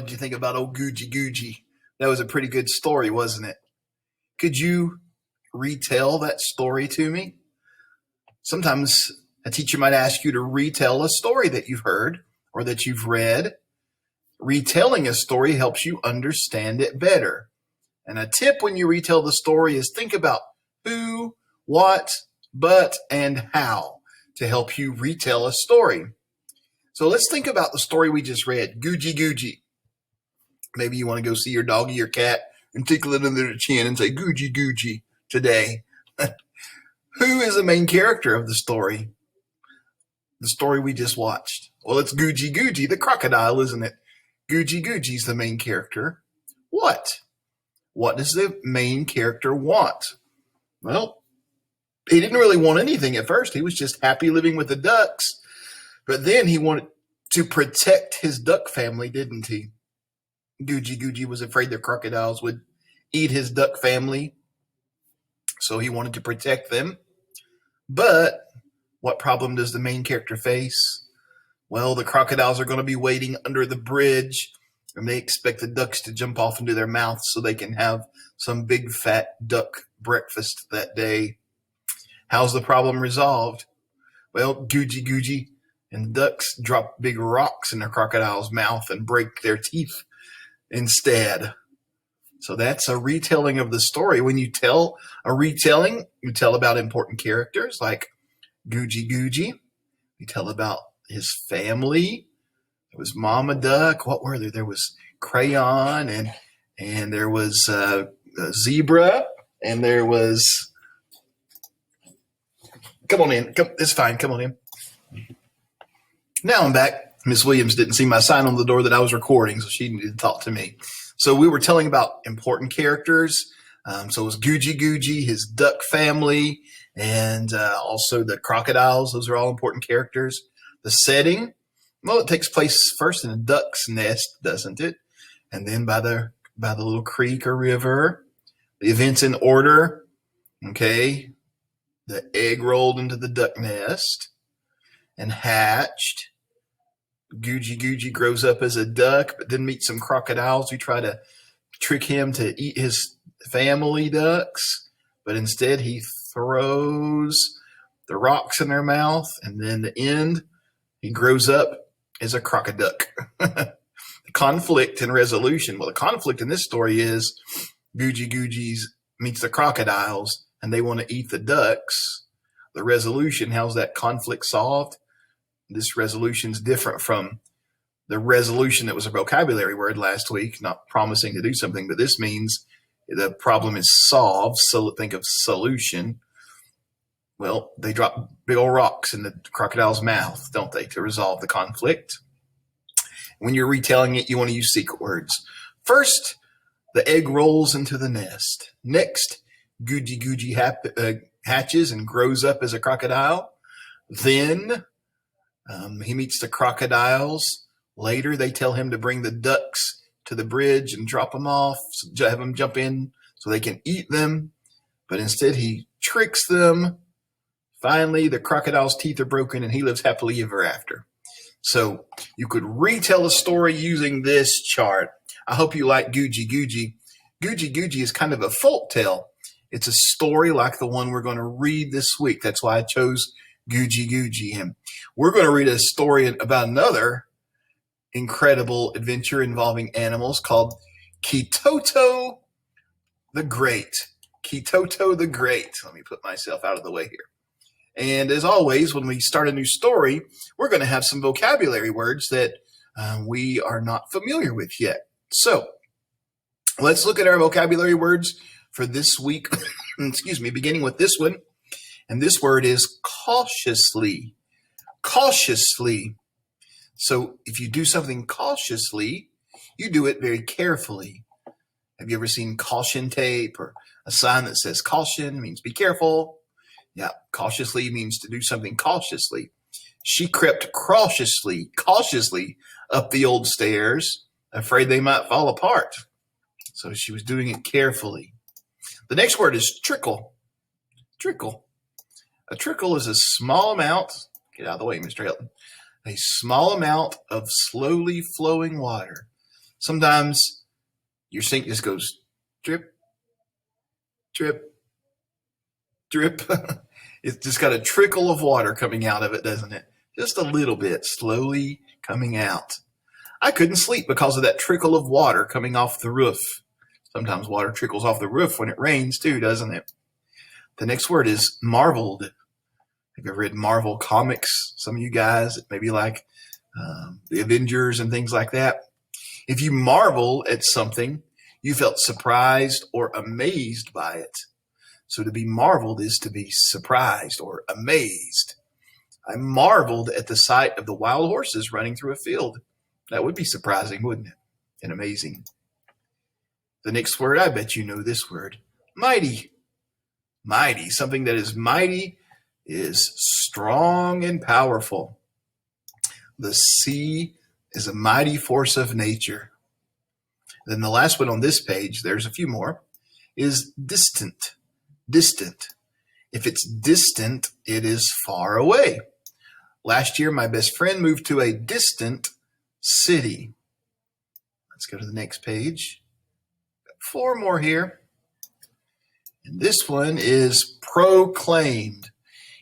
did you think about old Gucci Gucci? That was a pretty good story, wasn't it? Could you retell that story to me? Sometimes a teacher might ask you to retell a story that you've heard or that you've read. Retelling a story helps you understand it better. And a tip when you retell the story is think about who, what, but, and how to help you retell a story. So let's think about the story we just read, Gucci Gucci. Maybe you want to go see your doggy or cat and tickle it under the chin and say, Gucci Gucci today. Who is the main character of the story? The story we just watched. Well, it's Gucci Gucci, the crocodile, isn't it? Gucci Gucci's the main character. What? What does the main character want? Well, he didn't really want anything at first. He was just happy living with the ducks. But then he wanted to protect his duck family, didn't he? Gucci Gucci was afraid the crocodiles would eat his duck family. So he wanted to protect them. But what problem does the main character face? Well, the crocodiles are going to be waiting under the bridge, and they expect the ducks to jump off into their mouths so they can have some big fat duck breakfast that day. How's the problem resolved? Well, Gucci Gucci and the ducks drop big rocks in the crocodile's mouth and break their teeth instead. So that's a retelling of the story. When you tell a retelling, you tell about important characters like Gucci Gucci. You tell about his family. There was Mama Duck. What were there? There was Crayon and there was Zebra and there was. Come on in. It's fine. Come on in. Now I'm back. Miss Williams didn't see my sign on the door that I was recording, so she needed to talk to me. So we were telling about important characters. So it was Gucci Gucci, his duck family, and also the crocodiles. Those are all important characters. The setting, well, it takes place first in a duck's nest, doesn't it? And then by the little creek or river. The events in order. Okay. The egg rolled into the duck nest and hatched. Gucci Gucci grows up as a duck, but then meets some crocodiles who try to trick him to eat his family ducks. But instead, he throws the rocks in their mouth. And then the end, he grows up as a crocoduck. The conflict and resolution. Well, the conflict in this story is Gucci Gucci's meets the crocodiles, and they want to eat the ducks. The resolution, how's that conflict solved? This resolution is different from the resolution that was a vocabulary word last week, not promising to do something, but this means the problem is solved. So think of solution. Well, they drop big old rocks in the crocodile's mouth, don't they, to resolve the conflict? When you're retelling it, you want to use secret words. First, the egg rolls into the nest. Next, Gucci Gucci hatches and grows up as a crocodile. Then he meets the crocodiles. Later, they tell him to bring the ducks to the bridge and drop them off, have them jump in so they can eat them. But instead, he tricks them. Finally, the crocodile's teeth are broken and he lives happily ever after. So you could retell a story using this chart. I hope you like Gucci Gucci. Gucci Gucci is kind of a folk tale. It's a story like the one we're going to read this week. That's why I chose Gucci Gucci. And we're going to read a story about another incredible adventure involving animals called Kibuto the Great. Kibuto the Great. Let me put myself out of the way here. And as always, when we start a new story, we're going to have some vocabulary words that we are not familiar with yet. So let's look at our vocabulary words for this week. Excuse me, beginning with this one. And this word is cautiously. Cautiously. So if you do something cautiously, you do it very carefully. Have you ever seen caution tape or a sign that says caution means be careful? Yeah, cautiously means to do something cautiously. She crept cautiously up the old stairs, afraid they might fall apart. So she was doing it carefully. The next word is trickle. Trickle. A trickle is a small amount, get out of the way, Mr. Hilton, a small amount of slowly flowing water. Sometimes your sink just goes drip, drip, drip. It's just got a trickle of water coming out of it, doesn't it? Just a little bit, slowly coming out. I couldn't sleep because of that trickle of water coming off the roof. Sometimes water trickles off the roof when it rains too, doesn't it? The next word is marveled. Have you ever read Marvel comics? Some of you guys, maybe like the Avengers and things like that. If you marvel at something, you felt surprised or amazed by it. So to be marveled is to be surprised or amazed. I marveled at the sight of the wild horses running through a field. That would be surprising, wouldn't it? And amazing. The next word, I bet you know this word, mighty. Mighty, something that is mighty is strong and powerful. The sea is a mighty force of nature. Then the last one on this page, there's a few more, is distant. Distant. If it's distant, it is far away. Last year, my best friend moved to a distant city. Let's go to the next page. Got 4 more here. And this one is proclaimed.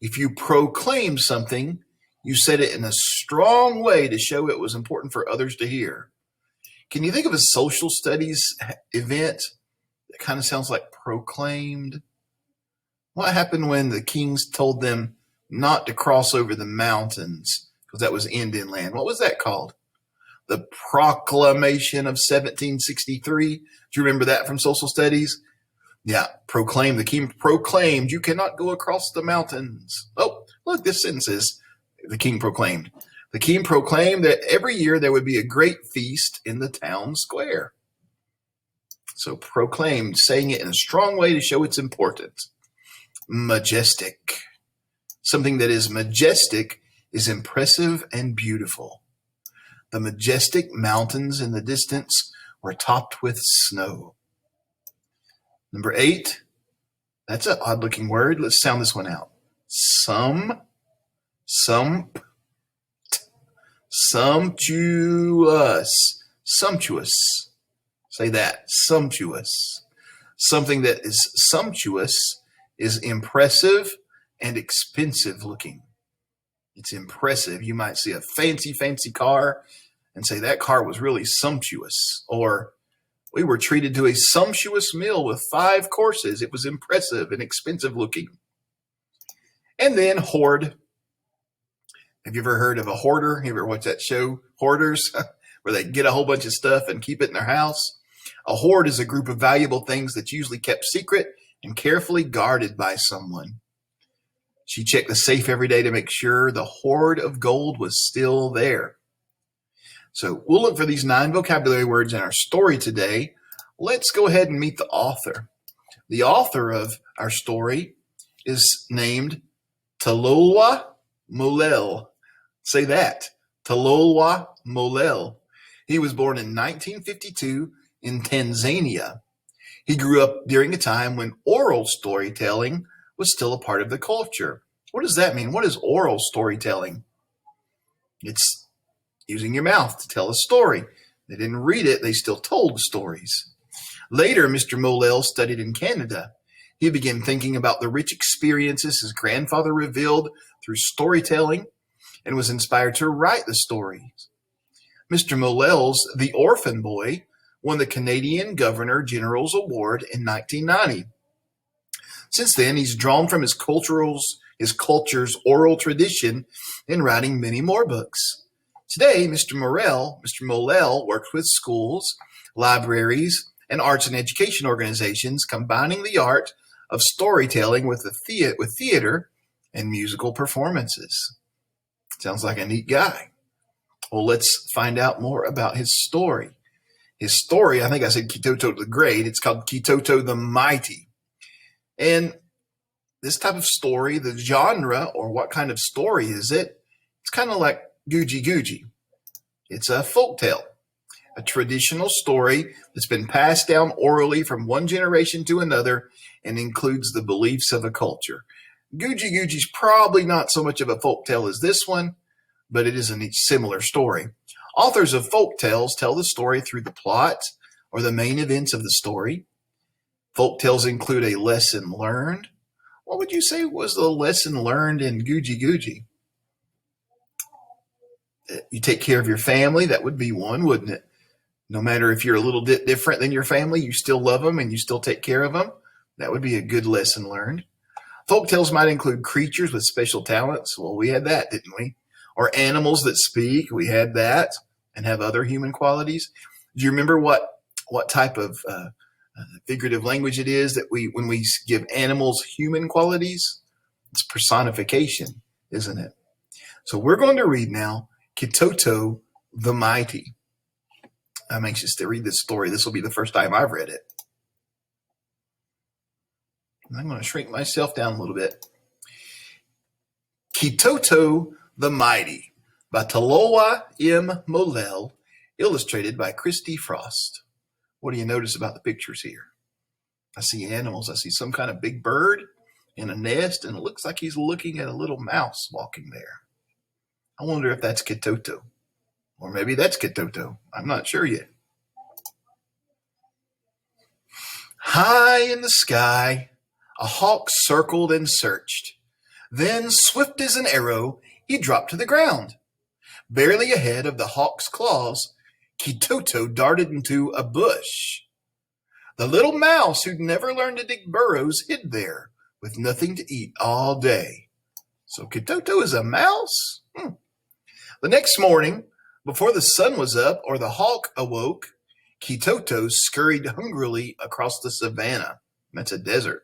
If you proclaim something, you said it in a strong way to show it was important for others to hear. Can you think of a social studies event that kind of sounds like proclaimed? What happened when the kings told them not to cross over the mountains because that was Indian land? What was that called? The Proclamation of 1763. Do you remember that from social studies? Yeah, proclaimed. The king proclaimed, you cannot go across the mountains. Oh, look, this sentence is, the king proclaimed. The king proclaimed that every year there would be a great feast in the town square. So proclaimed, saying it in a strong way to show its importance. Majestic. Something that is majestic is impressive and beautiful. The majestic mountains in the distance were topped with snow. Number 8, that's an odd looking word. Let's sound this one out. Sumptuous. Sumptuous. Say that. Sumptuous. Something that is sumptuous is impressive and expensive looking. It's impressive. You might see a fancy car and say that car was really sumptuous. Or we were treated to a sumptuous meal with 5 courses. It was impressive and expensive looking. And then hoard. Have you ever heard of a hoarder? You ever watch that show, Hoarders, where they get a whole bunch of stuff and keep it in their house? A hoard is a group of valuable things that's usually kept secret and carefully guarded by someone. She checked the safe every day to make sure the hoard of gold was still there. So we'll look for these 9 vocabulary words in our story today. Let's go ahead and meet the author. The author of our story is named Talolwa Molel. Say that, Talolwa Molel. He was born in 1952 in Tanzania. He grew up during a time when oral storytelling was still a part of the culture. What does that mean? What is oral storytelling? It's using your mouth to tell a story. They didn't read it, they still told stories. Later, Mr. Molel studied in Canada. He began thinking about the rich experiences his grandfather revealed through storytelling and was inspired to write the stories. Mr. Molel's The Orphan Boy won the Canadian Governor General's Award in 1990. Since then, he's drawn from his culture's oral tradition in writing many more books. Today, Mr. Molel works with schools, libraries, and arts and education organizations, combining the art of storytelling with theater and musical performances. Sounds like a neat guy. Well, let's find out more about his story. His story, I think I said Kibuto the Great. It's called Kibuto the Mighty. And this type of story, the genre, or what kind of story is it? It's kind of like Googie Googie. It's a folktale, a traditional story that's been passed down orally from one generation to another and includes the beliefs of a culture. Googie Googie's probably not so much of a folktale as this one, but it is a similar story. Authors of folk tales tell the story through the plot or the main events of the story. Folk tales include a lesson learned. What would you say was the lesson learned in Googie Googie? You take care of your family. That would be one, wouldn't it? No matter if you're a little bit different than your family, you still love them and you still take care of them. That would be a good lesson learned. Folk tales might include creatures with special talents. Well, we had that, didn't we? Or animals that speak. We had that and have other human qualities. Do you remember what type of figurative language it is that when we give animals human qualities? It's personification, isn't it? So we're going to read now Kibuto the Mighty. I'm anxious to read this story. This will be the first time I've read it. I'm going to shrink myself down a little bit. Kibuto the Mighty by Taloa M. Molel, illustrated by Christy Frost. What do you notice about the pictures here? I see animals. I see some kind of big bird in a nest, and it looks like he's looking at a little mouse walking there. I wonder if that's Kibuto. Or maybe that's Kibuto. I'm not sure yet. High in the sky, a hawk circled and searched. Then, swift as an arrow, he dropped to the ground. Barely ahead of the hawk's claws, Kibuto darted into a bush. The little mouse who'd never learned to dig burrows hid there with nothing to eat all day. So Kibuto is a mouse? The next morning, before the sun was up or the hawk awoke, Kibuto scurried hungrily across the savannah. That's a desert.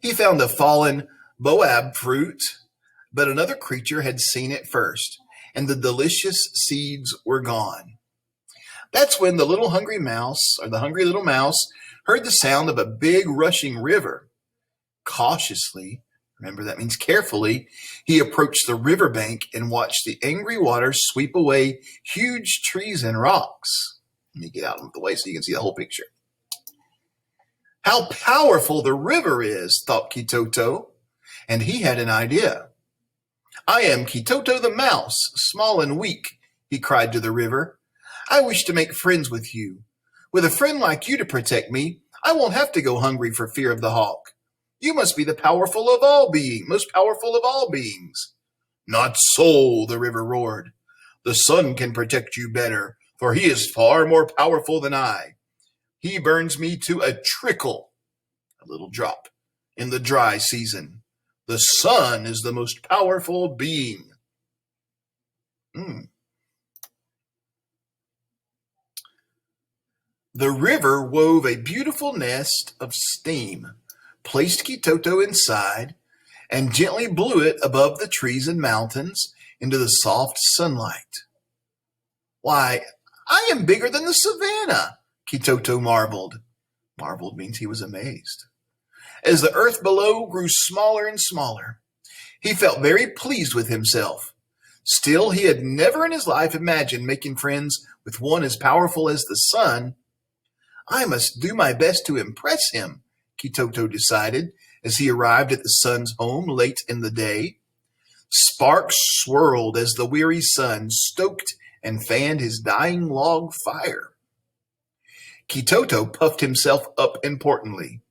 He found a fallen boab fruit, but another creature had seen it first, and the delicious seeds were gone. That's when the hungry little mouse, heard the sound of a big rushing river. Cautiously, remember that means carefully, he approached the riverbank and watched the angry waters sweep away huge trees and rocks. Let me get out of the way so you can see the whole picture. How powerful the river is, thought Kibuto, and he had an idea. I am Kibuto the mouse, small and weak, he cried to the river. I wish to make friends with you. With a friend like you to protect me, I won't have to go hungry for fear of the hawk. You must be the most powerful of all beings. Not so, the river roared. The sun can protect you better, for he is far more powerful than I. He burns me to a trickle, a little drop, in the dry season. The sun is the most powerful being. The river wove a beautiful nest of steam, placed Kibuto inside, and gently blew it above the trees and mountains into the soft sunlight. Why, I am bigger than the savannah, Kibuto marveled. Marveled means he was amazed. As the earth below grew smaller and smaller, he felt very pleased with himself. Still, he had never in his life imagined making friends with one as powerful as the sun. I must do my best to impress him, Kibuto decided as he arrived at the sun's home late in the day. Sparks swirled as the weary sun stoked and fanned his dying log fire. Kibuto puffed himself up importantly.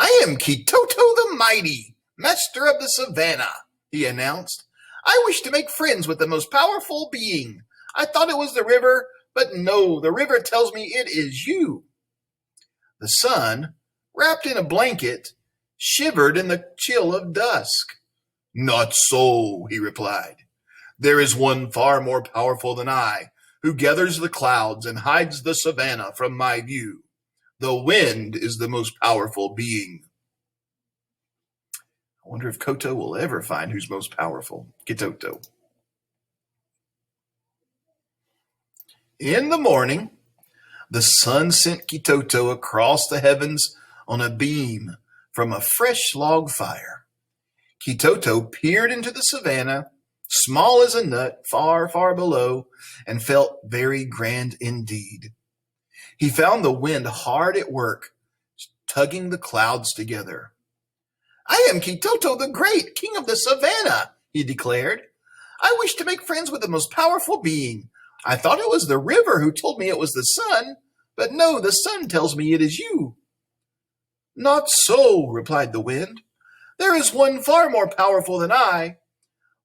I am Kibuto the Mighty, master of the savannah, he announced. I wish to make friends with the most powerful being. I thought it was the river, but no, the river tells me it is you. The sun, wrapped in a blanket, shivered in the chill of dusk. Not so, he replied. There is one far more powerful than I, who gathers the clouds and hides the savannah from my view. The wind is the most powerful being. I wonder if Koto will ever find who's most powerful. Kibuto. In the morning, the sun sent Kibuto across the heavens on a beam from a fresh log fire. Kibuto peered into the savannah, small as a nut, far, far below, and felt very grand indeed. He found the wind hard at work, tugging the clouds together. I am Kibuto the Great, king of the savannah, he declared. I wish to make friends with the most powerful being. I thought it was the river who told me it was the sun, but no, the sun tells me it is you. Not so, replied the wind. There is one far more powerful than I,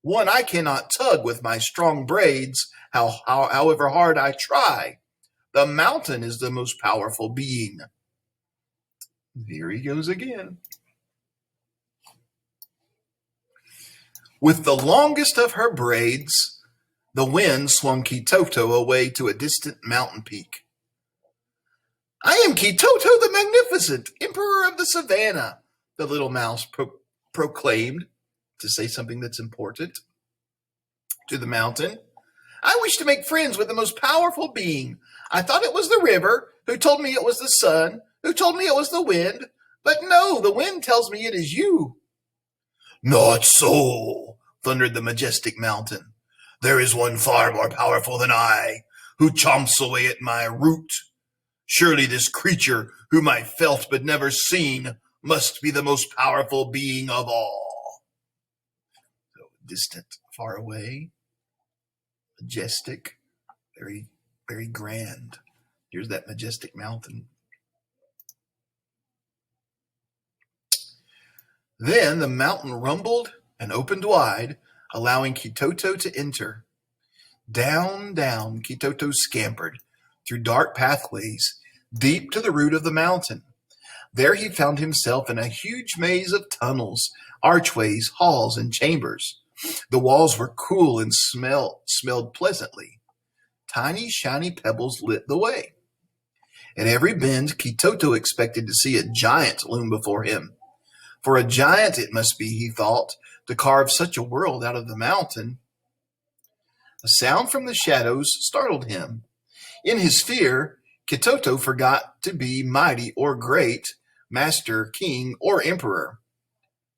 one I cannot tug with my strong braids, however hard I try. The mountain is the most powerful being. Here he goes again. With the longest of her braids, the wind swung Kibuto away to a distant mountain peak. I am Kibuto the Magnificent, Emperor of the Savannah, the little mouse proclaimed, to say something that's important to the mountain. I wish to make friends with the most powerful being. I thought it was the river, who told me it was the sun, who told me it was the wind, but no, the wind tells me it is you. Not so, thundered the majestic mountain. There is one far more powerful than I, who chomps away at my root. Surely this creature, whom I felt but never seen, must be the most powerful being of all. So distant, far away, majestic, very, very grand. Here's that majestic mountain. Then the mountain rumbled and opened wide, allowing Kibuto to enter. Down, down, Kibuto scampered through dark pathways deep to the root of the mountain. There he found himself in a huge maze of tunnels, archways, halls, and chambers. The walls were cool and smelled pleasantly. Tiny, shiny pebbles lit the way. At every bend, Kibuto expected to see a giant loom before him. For a giant it must be, he thought, to carve such a world out of the mountain. A sound from the shadows startled him. In his fear, Kibuto forgot to be mighty or great, master, king, or emperor.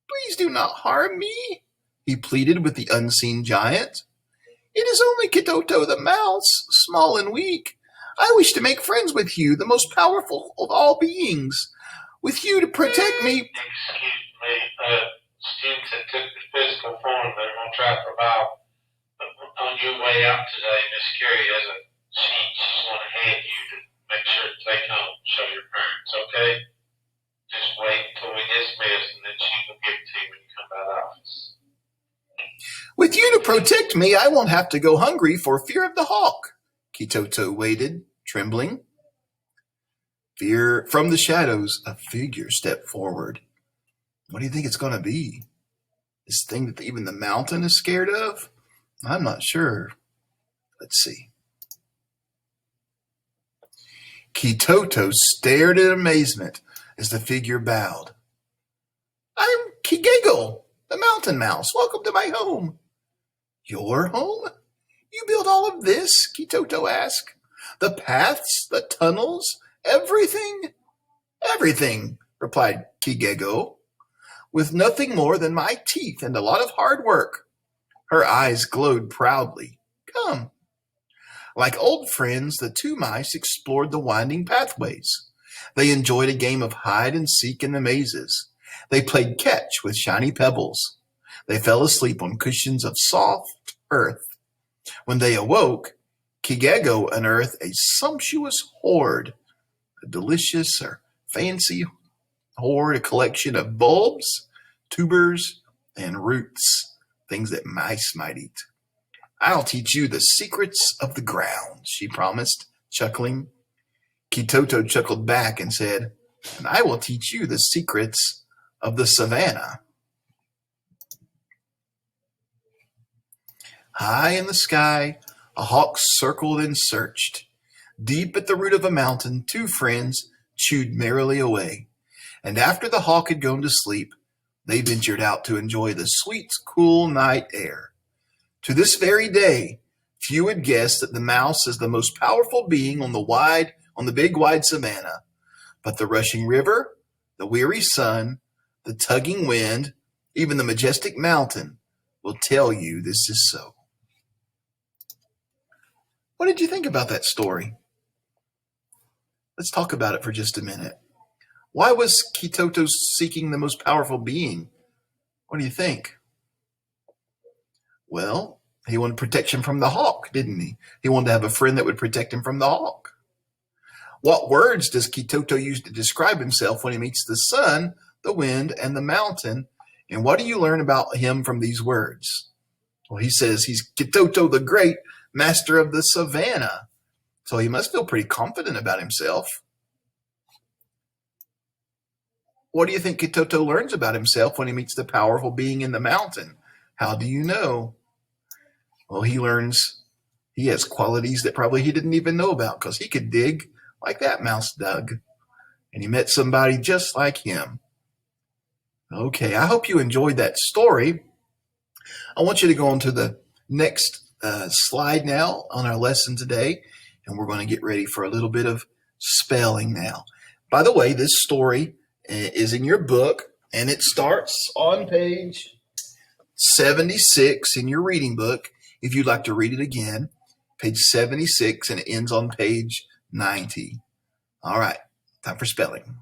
Please do not harm me, he pleaded with the unseen giant. It is only Kibuto the mouse, small and weak. I wish to make friends with you, the most powerful of all beings. With you to protect me. Excuse me, students that took the physical form, they're going to try to revive. On your way out today, Miss Carrie has a sheet she's going to hand you to make sure to take home and show your parents, okay? Just wait until we dismiss, and then she will give it to you when you come out of the office. With you to protect me, I won't have to go hungry for fear of the hawk. Kibuto waited, trembling. Fear from the shadows, a figure stepped forward. What do you think it's going to be? This thing that even the mountain is scared of? I'm not sure. Let's see. Kibuto stared in amazement as the figure bowed. I'm Kibuto, the mountain mouse. Welcome to my home. Your home? You built all of this? Kibuto asked. The paths, the tunnels, everything? Everything, replied Kibuto, with nothing more than my teeth and a lot of hard work. Her eyes glowed proudly. Come. Like old friends, the two mice explored the winding pathways. They enjoyed a game of hide and seek in the mazes. They played catch with shiny pebbles. They fell asleep on cushions of soft earth. When they awoke, Kibuto unearthed a sumptuous hoard, a delicious or fancy hoard, a collection of bulbs, tubers, and roots, things that mice might eat. I'll teach you the secrets of the ground, she promised, chuckling. Kibuto chuckled back and said, and I will teach you the secrets of the savannah. High in the sky, a hawk circled and searched. Deep at the root of a mountain, two friends chewed merrily away. And after the hawk had gone to sleep, they ventured out to enjoy the sweet, cool night air. To this very day, few would guess that the mouse is the most powerful being on the big wide savannah. But the rushing river, the weary sun, the tugging wind, even the majestic mountain will tell you this is so. What did you think about that story? Let's talk about it for just a minute. Why was Kibuto seeking the most powerful being? What do you think? Well, He wanted protection from the hawk, didn't he? He wanted to have a friend that would protect him from the hawk. What words does Kitoto use to describe himself when he meets the sun, the wind, and the mountain? And what do you learn about him from these words? Well, he says he's Kitoto the Great, master of the Savannah. So he must feel pretty confident about himself. What do you think Kitoto learns about himself when he meets the powerful being in the mountain? How do you know? Well, he learns he has qualities that probably he didn't even know about because he could dig like that mouse dug. And he met somebody just like him. Okay, I hope you enjoyed that story. I want you to go on to the next slide now on our lesson today, and we're going to get ready for a little bit of spelling now. By the way, this story is in your book, and it starts on page 76 in your reading book. If you'd like to read it again, page 76, and it ends on page 90. All right, time for spelling.